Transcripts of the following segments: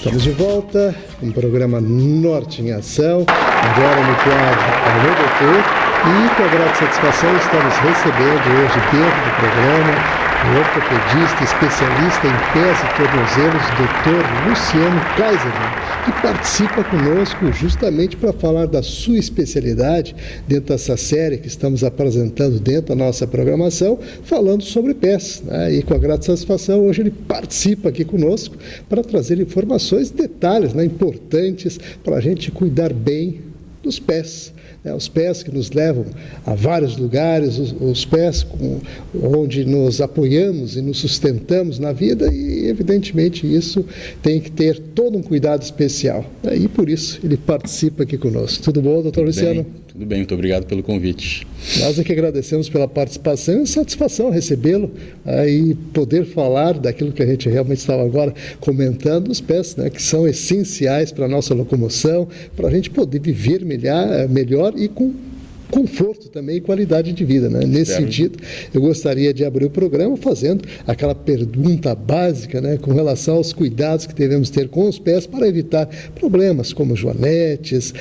Estamos de volta com o programa Norte em Ação, agora no quadro Alô Doutor, e com a grande satisfação estamos recebendo hoje dentro do programa o ortopedista, especialista em pés e tornozelos, Dr. Luciano Kaiserman, que participa conosco justamente para falar da sua especialidade dentro dessa série que estamos apresentando dentro da nossa programação, falando sobre pés, né? E com a grande satisfação, hoje ele participa aqui conosco para trazer informações, detalhes, né, importantes para a gente cuidar bem dos pés. Os pés que nos levam a vários lugares, os pés onde nos apoiamos e nos sustentamos na vida, e evidentemente isso tem que ter todo um cuidado especial. E por isso ele participa aqui conosco. Tudo bom, doutor Luciano? Tudo bem, muito obrigado pelo convite. Nós é que agradecemos pela participação e satisfação recebê-lo e poder falar daquilo que a gente realmente estava agora comentando, os pés, né, que são essenciais para a nossa locomoção, para a gente poder viver melhor e com conforto também e qualidade de vida, né? Nesse sentido, eu gostaria de abrir o programa fazendo aquela pergunta básica, né, com relação aos cuidados que devemos ter com os pés para evitar problemas como joanetes,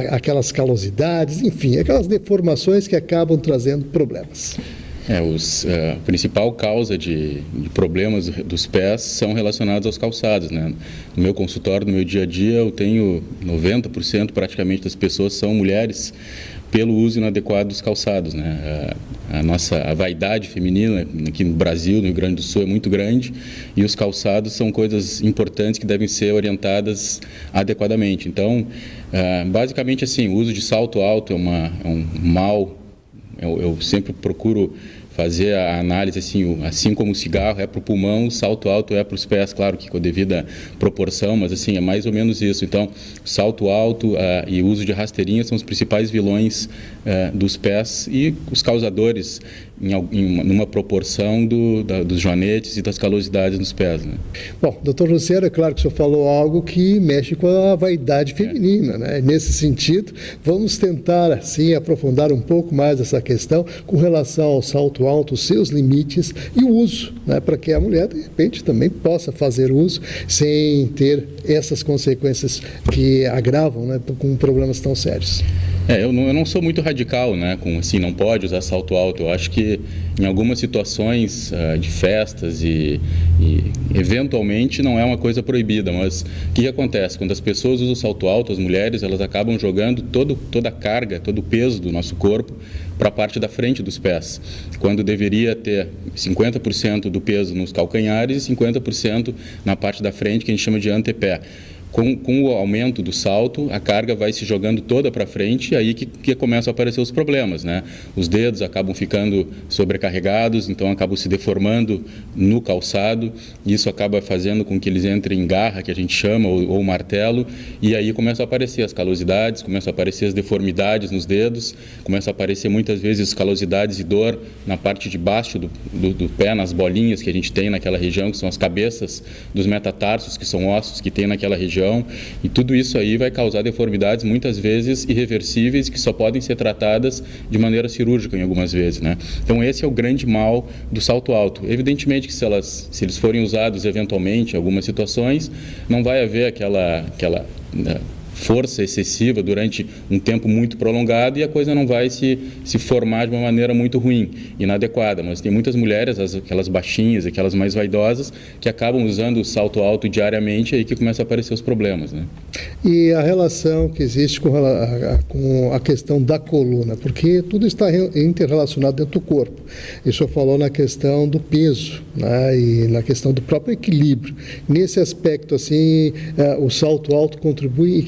aquelas calosidades, enfim, aquelas deformações que acabam trazendo problemas. A principal causa de problemas dos pés são relacionados aos calçados, né? No meu consultório, no meu dia a dia, eu tenho 90% praticamente das pessoas são mulheres, pelo uso inadequado dos calçados, né? A vaidade feminina aqui no Brasil, no Rio Grande do Sul, é muito grande, e os calçados são coisas importantes que devem ser orientadas adequadamente. Então, basicamente assim, o uso de salto alto é um mal. Eu sempre procuro fazer a análise assim como o cigarro é para o pulmão, o salto alto é para os pés, claro que com a devida proporção, mas assim, é mais ou menos isso. Então, salto alto e o uso de rasteirinhas são os principais vilões dos pés, e os causadores numa proporção dos joanetes e das calosidades nos pés, né? Bom, doutor Luciano, é claro que o senhor falou algo que mexe com a vaidade feminina, né? Nesse sentido, vamos tentar, assim, aprofundar um pouco mais essa questão com relação ao salto alto, os seus limites e o uso, né? Para que a mulher, de repente, também possa fazer uso sem ter essas consequências que agravam, né, com problemas tão sérios. Eu não sou muito radical, né, com assim, não pode usar salto alto. Eu acho que em algumas situações de festas e eventualmente não é uma coisa proibida, mas o que acontece? Quando as pessoas usam salto alto, as mulheres, elas acabam jogando toda a carga, todo o peso do nosso corpo para a parte da frente dos pés, quando deveria ter 50% do peso nos calcanhares e 50% na parte da frente, que a gente chama de antepé. Com o aumento do salto, a carga vai se jogando toda para frente, e aí que começam a aparecer os problemas, né? Os dedos acabam ficando sobrecarregados, então acabam se deformando no calçado, e isso acaba fazendo com que eles entrem em garra, que a gente chama, ou martelo, e aí começam a aparecer as calosidades, começam a aparecer as deformidades nos dedos, começam a aparecer muitas vezes calosidades e dor na parte de baixo do pé, nas bolinhas que a gente tem naquela região, que são as cabeças dos metatarsos, que são ossos que tem naquela região. E tudo isso aí vai causar deformidades muitas vezes irreversíveis, que só podem ser tratadas de maneira cirúrgica em algumas vezes, né? Então esse é o grande mal do salto alto. Evidentemente que se eles forem usados eventualmente em algumas situações, não vai haver aquela força excessiva durante um tempo muito prolongado, e a coisa não vai se formar de uma maneira muito ruim, inadequada. Mas tem muitas mulheres, aquelas baixinhas, aquelas mais vaidosas, que acabam usando o salto alto diariamente, aí que começam a aparecer os problemas, né? E a relação que existe com a questão da coluna, porque tudo está interrelacionado dentro do corpo. E o senhor falou na questão do peso, né, e na questão do próprio equilíbrio. Nesse aspecto, assim, o salto alto contribui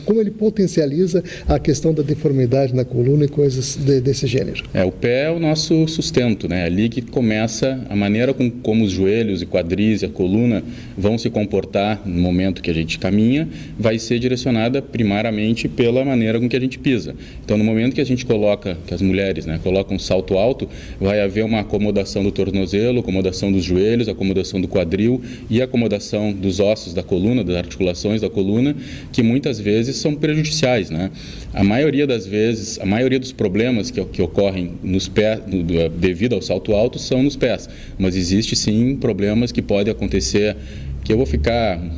como ele potencializa a questão da deformidade na coluna e coisas desse gênero. O pé é o nosso sustento, né? Ali que começa a maneira como os joelhos e quadris e a coluna vão se comportar no momento que a gente caminha, vai ser direcionada primariamente pela maneira com que a gente pisa. Então, no momento que a gente que as mulheres, né, colocam um salto alto, vai haver uma acomodação do tornozelo, acomodação dos joelhos, acomodação do quadril e acomodação dos ossos da coluna, das articulações da coluna, que muitas vezes são prejudiciais, né? A maioria das vezes, a maioria dos problemas que ocorrem nos pés, devido ao salto alto, são nos pés, mas existe sim problemas que podem acontecer, que eu vou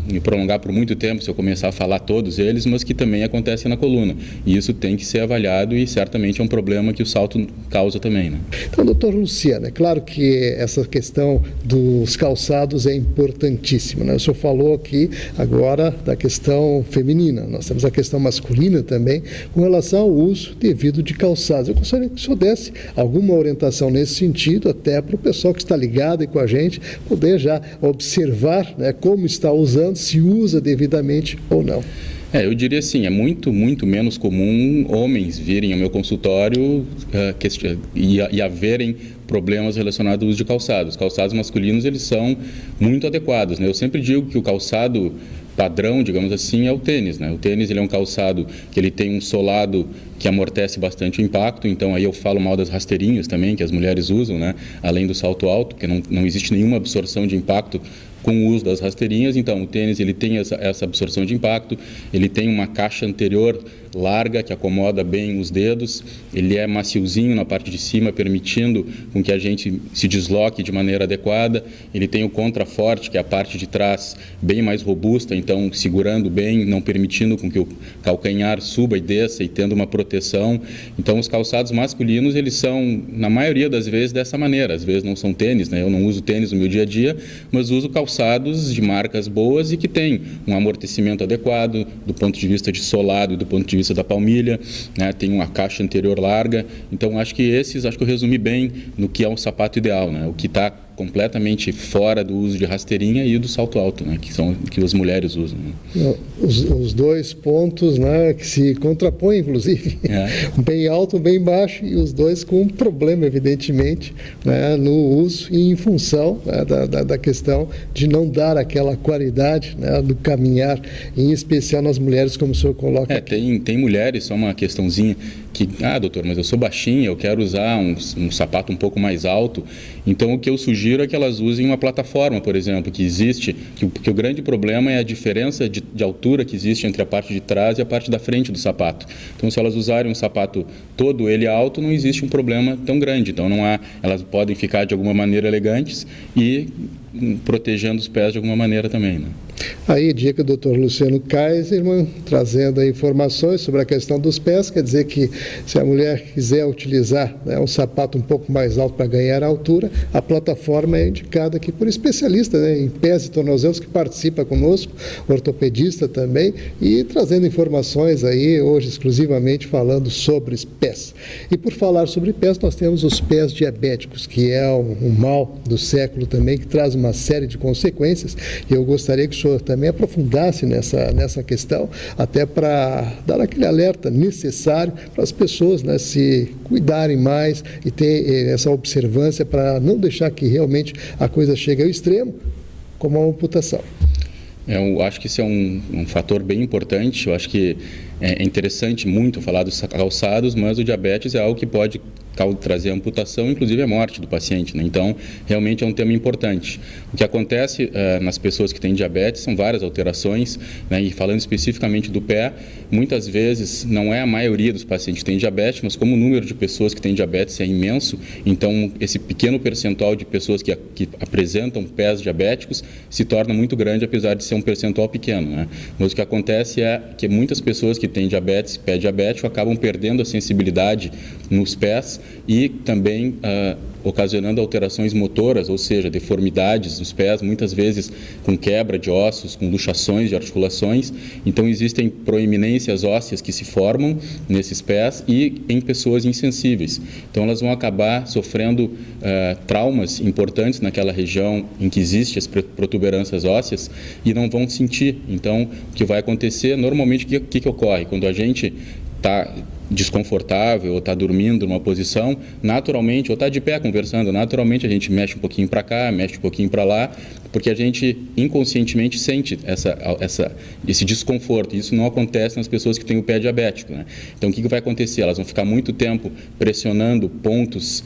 me prolongar por muito tempo se eu começar a falar todos eles, mas que também acontecem na coluna. E isso tem que ser avaliado e certamente é um problema que o salto causa também, né? Então, doutor Luciano, é claro que essa questão dos calçados é importantíssima, né? O senhor falou aqui agora da questão feminina, nós temos a questão masculina também, com relação ao uso devido de calçados. Eu gostaria que o senhor desse alguma orientação nesse sentido, até para o pessoal que está ligado aí com a gente, poder já observar, né, como está usando, se usa devidamente ou não. Eu diria assim, é muito menos comum homens virem ao meu consultório e haverem problemas relacionados ao uso de calçados. Os calçados masculinos, eles são muito adequados, né? Eu sempre digo que o calçado padrão, digamos assim, é o tênis, né? O tênis, ele é um calçado que ele tem um solado que amortece bastante o impacto, então aí eu falo mal das rasteirinhas também, que as mulheres usam, né? Além do salto alto, que não existe nenhuma absorção de impacto com o uso das rasteirinhas. Então o tênis, ele tem essa absorção de impacto, ele tem uma caixa anterior larga que acomoda bem os dedos, ele é maciozinho na parte de cima, permitindo com que a gente se desloque de maneira adequada, ele tem o contraforte, que é a parte de trás bem mais robusta, então segurando bem, não permitindo com que o calcanhar suba e desça e tendo uma proteção. Então os calçados masculinos, eles são, na maioria das vezes, dessa maneira. Às vezes não são tênis, né? Eu não uso tênis no meu dia a dia, mas uso calçados de marcas boas e que tem um amortecimento adequado do ponto de vista de solado e do ponto de vista da palmilha, né? Tem uma caixa anterior larga. Então acho que eu resumi bem no que é um sapato ideal, né? O que está completamente fora do uso de rasteirinha e do salto alto, né? Que as mulheres usam, né? Os dois pontos, né, que se contrapõem, inclusive, bem alto, bem baixo, e os dois com um problema, evidentemente, né, no uso e em função, né, da questão de não dar aquela qualidade, né, do caminhar, em especial nas mulheres, como o senhor coloca aqui. Tem mulheres, só uma questãozinha, que, doutor, mas eu sou baixinha, eu quero usar um sapato um pouco mais alto. Então o que eu sugiro é que elas usem uma plataforma, por exemplo, que existe, que o grande problema é a diferença de altura que existe entre a parte de trás e a parte da frente do sapato. Então se elas usarem um sapato todo ele alto, não existe um problema tão grande. Então elas podem ficar de alguma maneira elegantes e protegendo os pés de alguma maneira também, né? Aí, dica do Dr. Luciano Kaiserman, trazendo aí informações sobre a questão dos pés, quer dizer que se a mulher quiser utilizar, né, um sapato um pouco mais alto para ganhar altura, a plataforma é indicada aqui por especialistas, né, em pés e tornozelos, que participa conosco, ortopedista também, e trazendo informações aí, hoje exclusivamente falando sobre os pés. E por falar sobre pés, nós temos os pés diabéticos, que é um mal do século também, que traz uma série de consequências, e eu gostaria que o senhor também aprofundasse nessa questão, até para dar aquele alerta necessário para as pessoas, né, se cuidarem mais e ter essa observância para não deixar que realmente a coisa chegue ao extremo, como a amputação. Eu acho que isso é um fator bem importante. Eu acho que é interessante muito falar dos calçados, mas o diabetes é algo que pode trazer amputação, inclusive a morte do paciente, né? Então, realmente é um tema importante. O que acontece nas pessoas que têm diabetes são várias alterações, né? E falando especificamente do pé, muitas vezes não é a maioria dos pacientes que têm diabetes, mas como o número de pessoas que têm diabetes é imenso, então esse pequeno percentual de pessoas que apresentam pés diabéticos se torna muito grande, apesar de ser um percentual pequeno, né? Mas o que acontece é que muitas pessoas que têm diabetes, pé diabético, acabam perdendo a sensibilidade nos pés e também ocasionando alterações motoras, ou seja, deformidades dos pés, muitas vezes com quebra de ossos, com luxações de articulações. Então existem proeminências ósseas que se formam nesses pés e em pessoas insensíveis. Então elas vão acabar sofrendo traumas importantes naquela região em que existem as protuberâncias ósseas e não vão sentir. Então o que vai acontecer, normalmente, o que ocorre? Quando a gente está desconfortável ou está dormindo numa posição, naturalmente, ou está de pé conversando, naturalmente a gente mexe um pouquinho para cá, mexe um pouquinho para lá, porque a gente inconscientemente sente esse desconforto. Isso não acontece nas pessoas que têm o pé diabético, né? Então o que vai acontecer? Elas vão ficar muito tempo pressionando pontos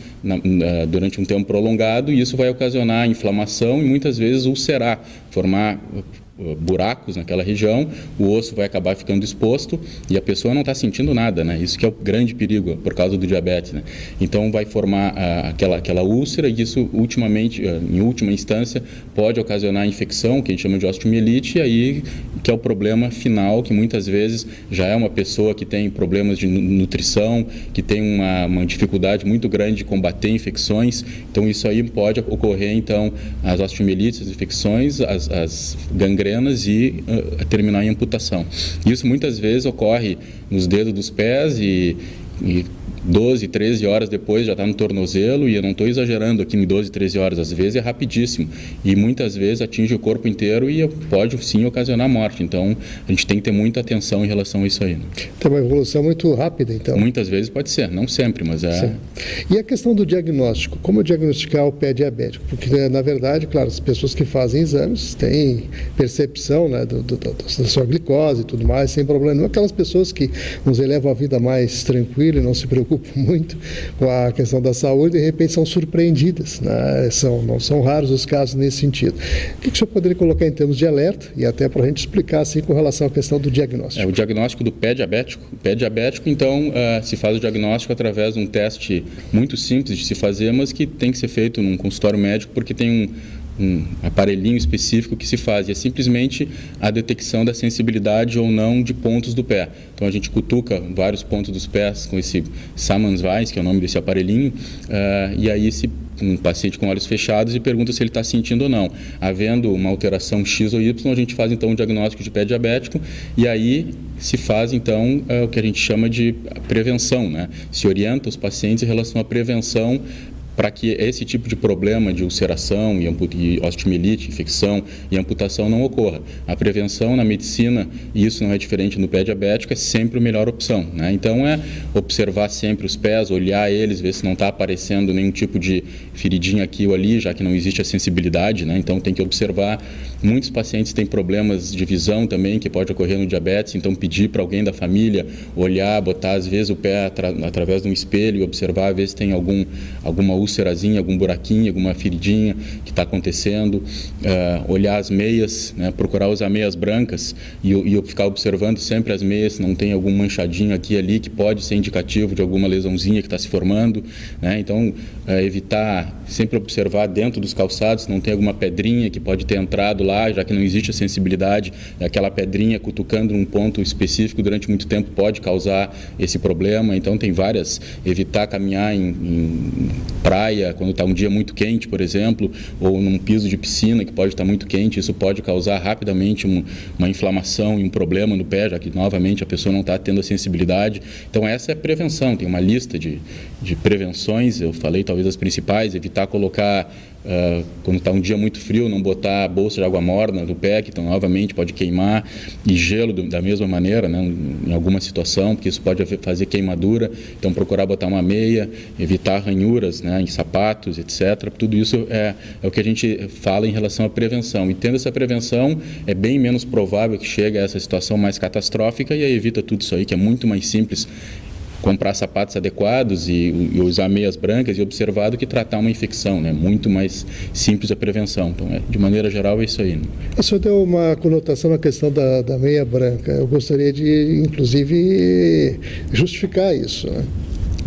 durante um tempo prolongado e isso vai ocasionar inflamação e muitas vezes ulcerar, formar buracos naquela região, o osso vai acabar ficando exposto e a pessoa não está sentindo nada, né? Isso que é o grande perigo por causa do diabetes, né? Então vai formar aquela úlcera e isso em última instância pode ocasionar infecção, que a gente chama de osteomielite, e aí que é o problema final, que muitas vezes já é uma pessoa que tem problemas de nutrição, que tem uma dificuldade muito grande de combater infecções. Então isso aí pode ocorrer então as osteomielites, as infecções, as gangrenas e terminar em amputação. Isso muitas vezes ocorre nos dedos dos pés e 12, 13 horas depois já está no tornozelo, e eu não estou exagerando aqui em 12, 13 horas, às vezes é rapidíssimo e muitas vezes atinge o corpo inteiro e pode sim ocasionar morte. Então a gente tem que ter muita atenção em relação a isso aí, né? Tem uma evolução muito rápida, então. Muitas vezes pode ser, não sempre, mas é... Sim. E a questão do diagnóstico, como diagnosticar o pé diabético? Porque na verdade, claro, as pessoas que fazem exames têm percepção, né, da sua glicose e tudo mais, sem problema nenhum. Aquelas pessoas que nos levam a vida mais tranquila e não se preocupam muito com a questão da saúde, de repente são surpreendidas, né? Não são raros os casos nesse sentido. O que o senhor poderia colocar em termos de alerta e até para a gente explicar assim com relação à questão do diagnóstico? O diagnóstico do pé diabético. O pé diabético, então, se faz o diagnóstico através de um teste muito simples de se fazer, mas que tem que ser feito num consultório médico, porque tem um aparelhinho específico que se faz, e é simplesmente a detecção da sensibilidade ou não de pontos do pé. Então a gente cutuca vários pontos dos pés com esse Sammans-Weiss, que é o nome desse aparelhinho, e aí um paciente com olhos fechados e pergunta se ele está sentindo ou não. Havendo uma alteração X ou Y, a gente faz então um diagnóstico de pé diabético e aí se faz então o que a gente chama de prevenção, né? Se orienta os pacientes em relação à prevenção para que esse tipo de problema de ulceração e osteomielite, infecção e amputação não ocorra. A prevenção na medicina, e isso não é diferente no pé diabético, é sempre a melhor opção, né? Então é observar sempre os pés, olhar eles, ver se não está aparecendo nenhum tipo de feridinha aqui ou ali, já que não existe a sensibilidade, né? Então tem que observar. Muitos pacientes têm problemas de visão também, que pode ocorrer no diabetes, então pedir para alguém da família olhar, botar às vezes o pé através de um espelho e observar, ver se tem alguma úlcerazinha, algum buraquinho, alguma feridinha que está acontecendo, olhar as meias, né? Procurar usar meias brancas e ficar observando sempre as meias, se não tem algum manchadinho aqui e ali que pode ser indicativo de alguma lesãozinha que está se formando, né? Então evitar sempre observar dentro dos calçados se não tem alguma pedrinha que pode ter entrado lá, já que não existe a sensibilidade, aquela pedrinha cutucando um ponto específico durante muito tempo pode causar esse problema. Então tem várias, evitar caminhar em praia quando está um dia muito quente, por exemplo, ou num piso de piscina que pode estar muito quente, isso pode causar rapidamente uma inflamação e um problema no pé, já que novamente a pessoa não está tendo a sensibilidade. Então essa é a prevenção, tem uma lista de prevenções, eu falei talvez as principais, evitar colocar quando está um dia muito frio, não botar bolsa de água morna no pé, que então novamente pode queimar, e gelo da mesma maneira, né, em alguma situação, porque isso pode fazer queimadura. Então procurar botar uma meia, evitar ranhuras, né, em sapatos, etc. Tudo isso é o que a gente fala em relação à prevenção, e tendo essa prevenção é bem menos provável que chegue a essa situação mais catastrófica, e aí evita tudo isso aí, que é muito mais simples comprar sapatos adequados e usar meias brancas e observar do que tratar uma infecção, né? Muito mais simples a prevenção. Então, de maneira geral, é isso aí, né? O senhor deu uma conotação na questão da meia branca. Eu gostaria de, inclusive, justificar isso, né?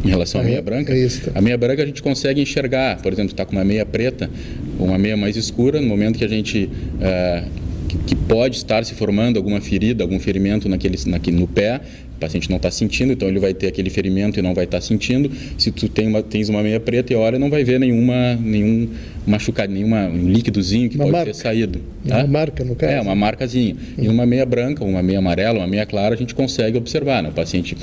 Em relação à meia branca? A meia branca a gente consegue enxergar, por exemplo, está com uma meia preta ou uma meia mais escura, no momento que a gente... que pode estar se formando alguma ferida, algum ferimento no pé, o paciente não está sentindo, então ele vai ter aquele ferimento e não vai estar sentindo. Se tu tens uma meia preta e olha, não vai ver nenhum machucado, um líquidozinho que pode ter saído. Uma marca, no caso? Uma marcazinha. E uma meia branca, uma meia amarela, uma meia clara, a gente consegue observar, né? O paciente,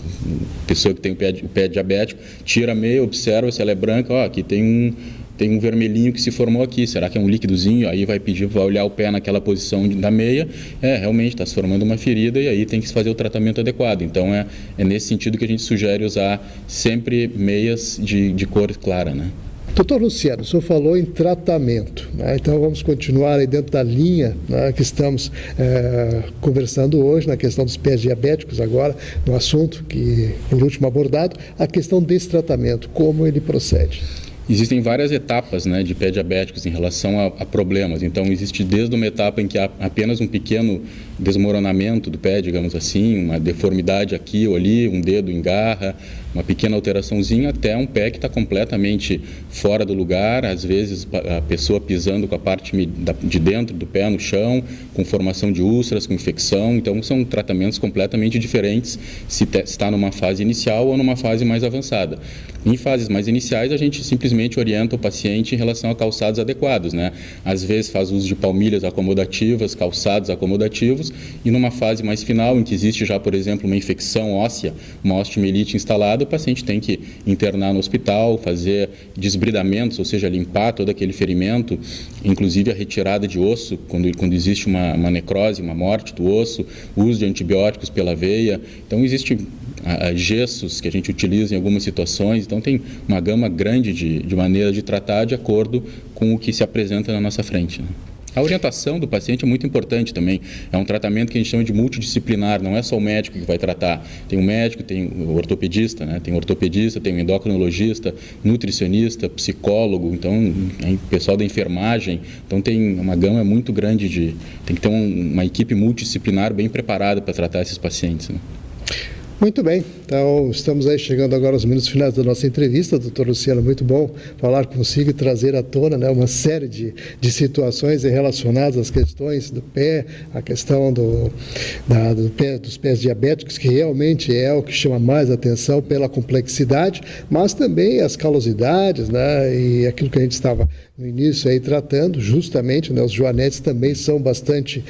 pessoa que tem o pé diabético, tira a meia, observa se ela é branca, aqui tem um vermelhinho que se formou aqui, será que é um líquidozinho? Aí vai olhar o pé naquela posição da meia, realmente está se formando uma ferida e aí tem que se fazer o tratamento adequado. Então é nesse sentido que a gente sugere usar sempre meias de cor clara, né? Doutor Luciano, o senhor falou em tratamento, né? Então vamos continuar aí dentro da linha, né, que estamos conversando hoje, na questão dos pés diabéticos agora, no assunto que por último abordado, a questão desse tratamento, como ele procede. Existem várias etapas, né, de pé diabéticos em relação a problemas. Então, existe desde uma etapa em que há apenas um pequeno desmoronamento do pé, digamos assim, uma deformidade aqui ou ali, um dedo engarra, uma pequena alteraçãozinha, até um pé que está completamente fora do lugar, às vezes a pessoa pisando com a parte de dentro do pé no chão, com formação de úlceras, com infecção. Então, são tratamentos completamente diferentes se está numa fase inicial ou numa fase mais avançada. Em fases mais iniciais, a gente simplesmente orienta o paciente em relação a calçados adequados, né? Às vezes faz uso de palmilhas acomodativas, calçados acomodativos, e numa fase mais final, em que existe já, por exemplo, uma infecção óssea, uma osteomielite instalada, o paciente tem que internar no hospital, fazer desbridamentos, ou seja, limpar todo aquele ferimento, inclusive a retirada de osso, quando existe uma necrose, uma morte do osso, o uso de antibióticos pela veia. Então, existe gessos que a gente utiliza em algumas situações. Então, tem uma gama grande de maneiras de tratar de acordo com o que se apresenta na nossa frente, né? A orientação do paciente é muito importante também. É um tratamento que a gente chama de multidisciplinar, não é só o médico que vai tratar. Tem o médico, tem o ortopedista, né? Tem o ortopedista, tem o endocrinologista, nutricionista, psicólogo, então, pessoal da enfermagem. Então, tem uma gama muito grande tem que ter uma equipe multidisciplinar bem preparada para tratar esses pacientes, né? Muito bem, então estamos aí chegando agora aos minutos finais da nossa entrevista. Doutor Luciano, muito bom falar consigo e trazer à tona, né, uma série de situações relacionadas às questões do pé, a questão dos pés diabéticos, que realmente é o que chama mais atenção pela complexidade, mas também as calosidades, né, e aquilo que a gente estava no início aí tratando, justamente, né, os joanetes também são bastante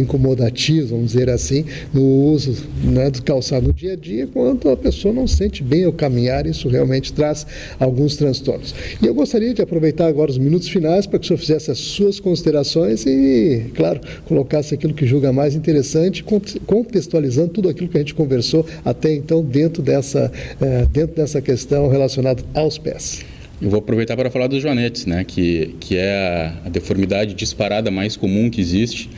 incomodativos, vamos dizer assim, no uso, né, do calçado no dia a dia, quando a pessoa não sente bem ao caminhar. Isso realmente traz alguns transtornos. E eu gostaria de aproveitar agora os minutos finais para que o senhor fizesse as suas considerações e, claro, colocasse aquilo que julga mais interessante, contextualizando tudo aquilo que a gente conversou até então dentro dessa questão relacionada aos pés. Eu vou aproveitar para falar dos joanetes, né, que é a deformidade disparada mais comum que existe.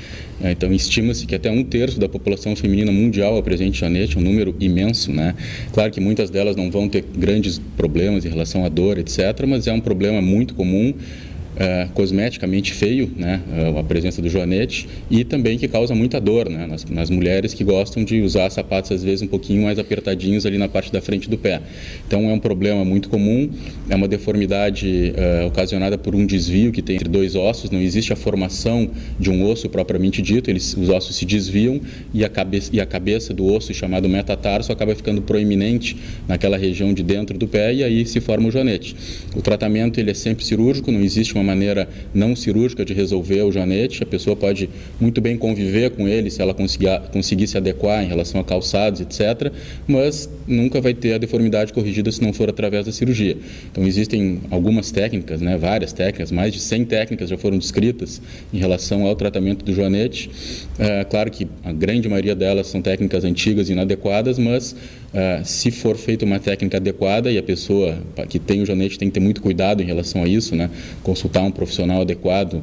Então, estima-se que até 1/3 da população feminina mundial apresente joanete, um número imenso, né? Claro que muitas delas não vão ter grandes problemas em relação à dor, etc., mas é um problema muito comum, cosmeticamente feio, né, a presença do joanete, e também que causa muita dor, né, nas mulheres que gostam de usar sapatos às vezes um pouquinho mais apertadinhos ali na parte da frente do pé. Então, é um problema muito comum, é uma deformidade ocasionada por um desvio que tem entre dois ossos. Não existe a formação de um osso propriamente dito, os ossos se desviam e a cabeça do osso, chamado metatarso, acaba ficando proeminente naquela região de dentro do pé, e aí se forma o joanete. O tratamento ele é sempre cirúrgico, não existe uma maneira não cirúrgica de resolver o joanete. A pessoa pode muito bem conviver com ele se ela conseguir se adequar em relação a calçados, etc., mas nunca vai ter a deformidade corrigida se não for através da cirurgia. Então, existem algumas técnicas, né, várias técnicas, mais de 100 técnicas já foram descritas em relação ao tratamento do joanete. Claro que a grande maioria delas são técnicas antigas e inadequadas, mas se for feita uma técnica adequada, e a pessoa que tem o joanete tem que ter muito cuidado em relação a isso, né, consultar um profissional adequado,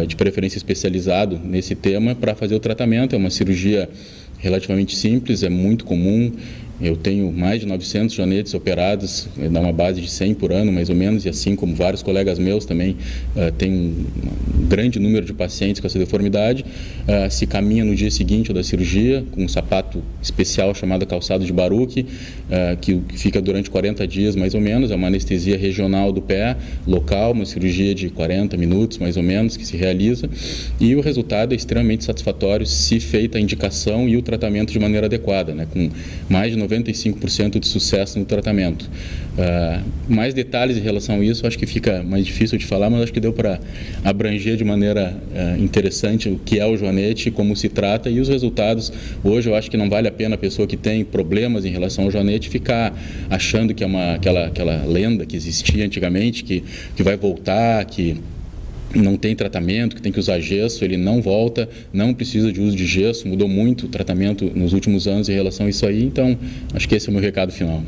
de preferência especializado nesse tema, para fazer o tratamento. É uma cirurgia relativamente simples, é muito comum. Eu tenho mais de 900 joanetes operados, dá uma base de 100 por ano, mais ou menos, e assim como vários colegas meus também tem um grande número de pacientes com essa deformidade. Se caminha no dia seguinte da cirurgia com um sapato especial chamado calçado de Baruch, que fica durante 40 dias mais ou menos. É uma anestesia regional do pé, local, uma cirurgia de 40 minutos mais ou menos que se realiza, e o resultado é extremamente satisfatório se feita a indicação e o tratamento de maneira adequada, né, com mais de 95% de sucesso no tratamento. Mais detalhes em relação a isso, acho que fica mais difícil de falar, mas acho que deu para abranger de maneira interessante o que é o joanete, como se trata e os resultados. Hoje eu acho que não vale a pena a pessoa que tem problemas em relação ao joanete ficar achando que é aquela lenda que existia antigamente, que vai voltar, que não tem tratamento, que tem que usar gesso. Ele não volta, não precisa de uso de gesso. Mudou muito o tratamento nos últimos anos em relação a isso aí. Então, acho que esse é o meu recado final.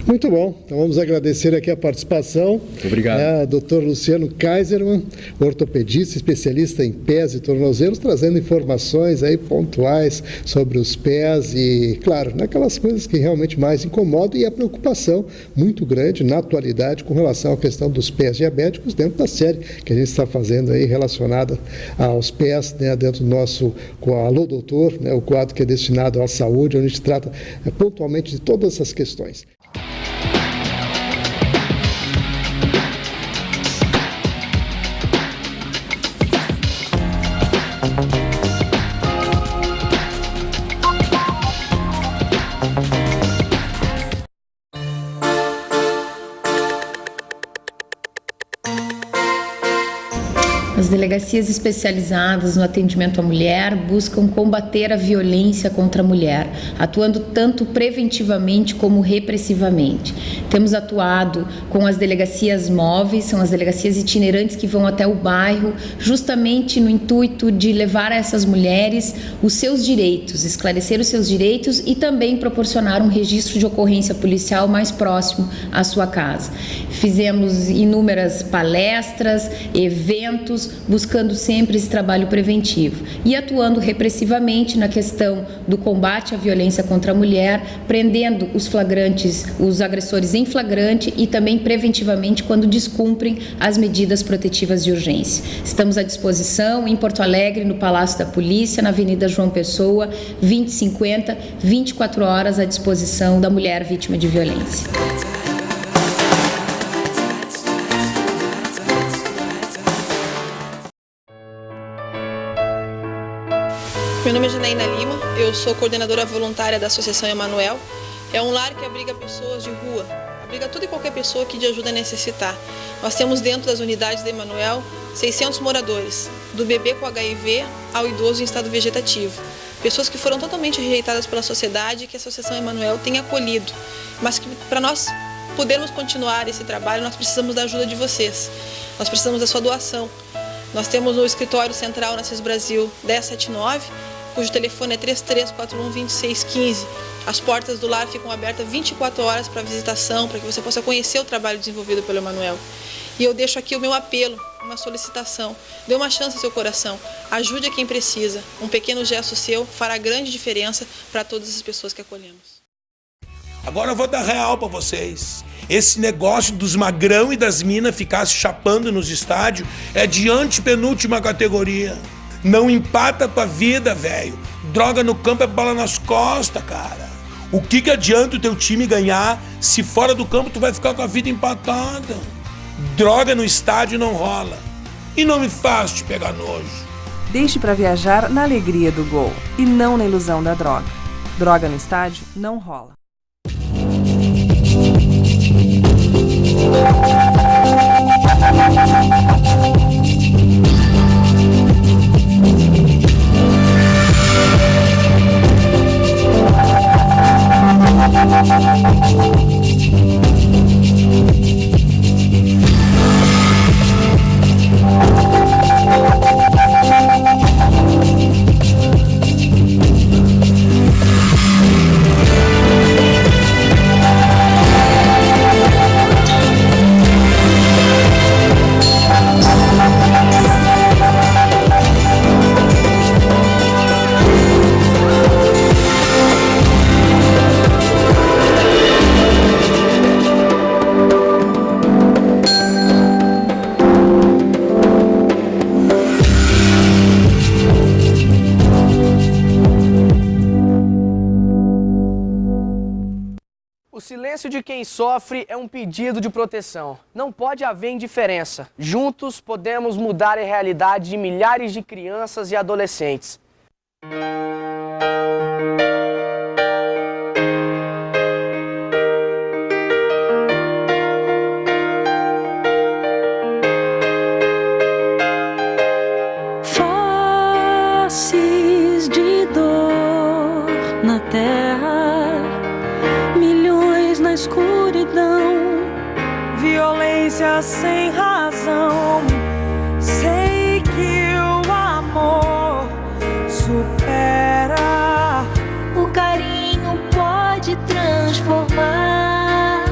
Muito bom, então vamos agradecer aqui a participação. Muito obrigado. Dr. Luciano Kaiserman, ortopedista, especialista em pés e tornozelos, trazendo informações aí pontuais sobre os pés e, claro, naquelas coisas que realmente mais incomodam e a preocupação muito grande na atualidade com relação à questão dos pés diabéticos dentro da série que a gente está fazendo aí relacionada aos pés, né, dentro do nosso Alô Doutor, né, o quadro que é destinado à saúde, onde a gente trata pontualmente de todas essas questões. As delegacias especializadas no atendimento à mulher buscam combater a violência contra a mulher, atuando tanto preventivamente como repressivamente. Temos atuado com as delegacias móveis, são as delegacias itinerantes que vão até o bairro, justamente no intuito de levar a essas mulheres os seus direitos, esclarecer os seus direitos e também proporcionar um registro de ocorrência policial mais próximo à sua casa. Fizemos inúmeras palestras, eventos, buscando sempre esse trabalho preventivo e atuando repressivamente na questão do combate à violência contra a mulher, prendendo os flagrantes, os agressores em flagrante e também preventivamente quando descumprem as medidas protetivas de urgência. Estamos à disposição em Porto Alegre, no Palácio da Polícia, na Avenida João Pessoa, 2050, 24 horas à disposição da mulher vítima de violência. Meu nome é Janaína Lima, eu sou coordenadora voluntária da Associação Emanuel. É um lar que abriga pessoas de rua, abriga toda e qualquer pessoa que de ajuda necessitar. Nós temos dentro das unidades da Emanuel 600 moradores, do bebê com HIV ao idoso em estado vegetativo. Pessoas que foram totalmente rejeitadas pela sociedade e que a Associação Emanuel tem acolhido. Mas que para nós podermos continuar esse trabalho, nós precisamos da ajuda de vocês. Nós precisamos da sua doação. Nós temos o escritório central na CIS Brasil 1079, cujo telefone é 3341-2615. As portas do lar ficam abertas 24 horas para visitação, para que você possa conhecer o trabalho desenvolvido pelo Emanuel. E eu deixo aqui o meu apelo, uma solicitação. Dê uma chance ao seu coração. Ajude a quem precisa. Um pequeno gesto seu fará grande diferença para todas as pessoas que acolhemos. Agora eu vou dar real pra vocês. Esse negócio dos magrão e das minas ficar se chapando nos estádios é de antepenúltima categoria. Não empata a tua vida, velho. Droga no campo é bola nas costas, cara. O que adianta o teu time ganhar se fora do campo tu vai ficar com a vida empatada? Droga no estádio não rola. E não me faz te pegar nojo. Deixe pra viajar na alegria do gol e não na ilusão da droga. Droga no estádio não rola. O silêncio de quem sofre é um pedido de proteção. Não pode haver indiferença. Juntos podemos mudar a realidade de milhares de crianças e adolescentes. Faces de dor na terra, milhões na escuridão, violência sem razão. Sei que o amor supera, o carinho pode transformar.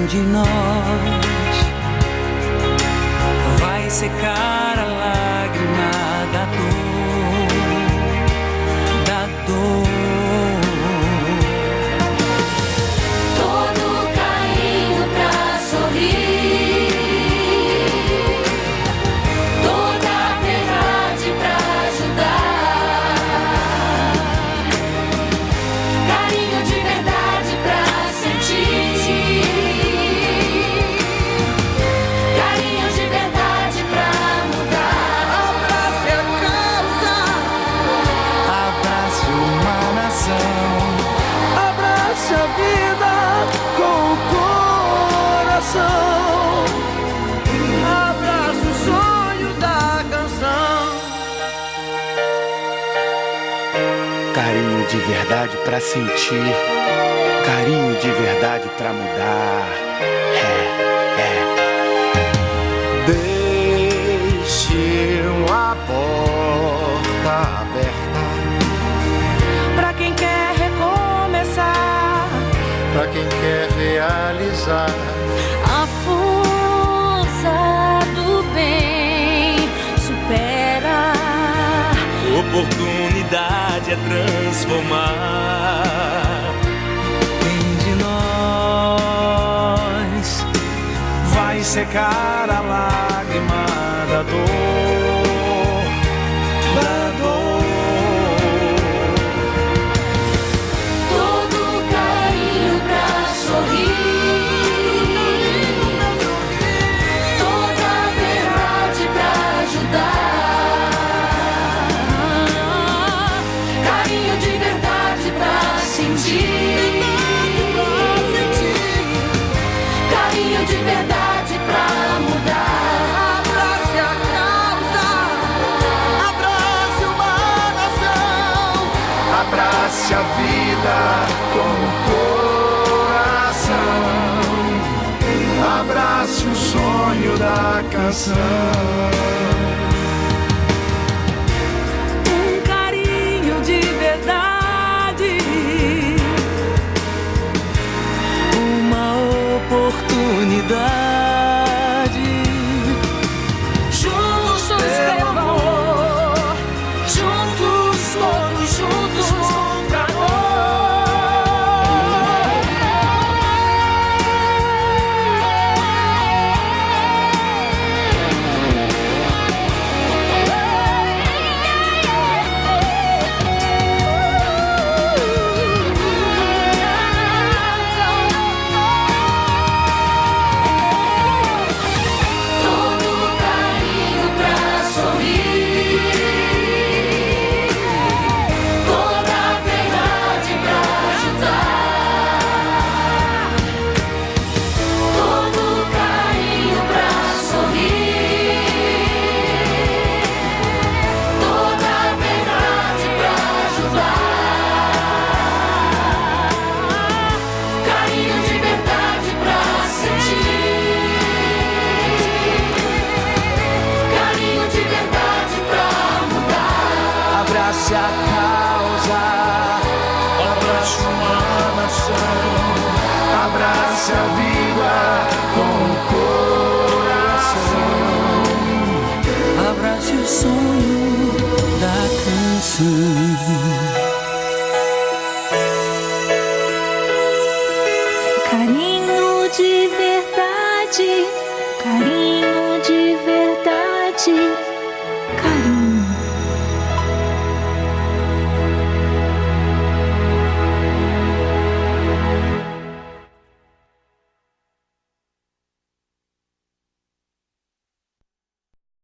Quem de nós vai secar a lágrima da dor, da dor? Abraça o sonho da canção. Carinho de verdade pra sentir, carinho de verdade pra mudar. Deixe uma porta aberta Pra quem quer recomeçar, pra quem quer realizar. a força do bem supera. Oportunidade é transformar. Quem de nós Vai secar a lágrima da dor, da dor. todo carinho pra sorrir, toda verdade pra ajudar, carinho de verdade pra sentir, carinho de verdade pra mudar. Abrace a causa, abrace uma nação, Abrace a vida com o coração. Abrace o sonho da canção. carinho de verdade, uma oportunidade. Juntos pelo amor, juntos, todos juntos contra a todo carinho pra sorrir, toda verdade pra ajudar, todo carinho pra sorrir, toda verdade pra ajudar, carinho de verdade pra sentir, carinho de verdade pra mudar. Abrace a causa, abrace uma nação. Abrace a vida com o coração. Abrace o sonho da canção. Carinho de verdade, carinho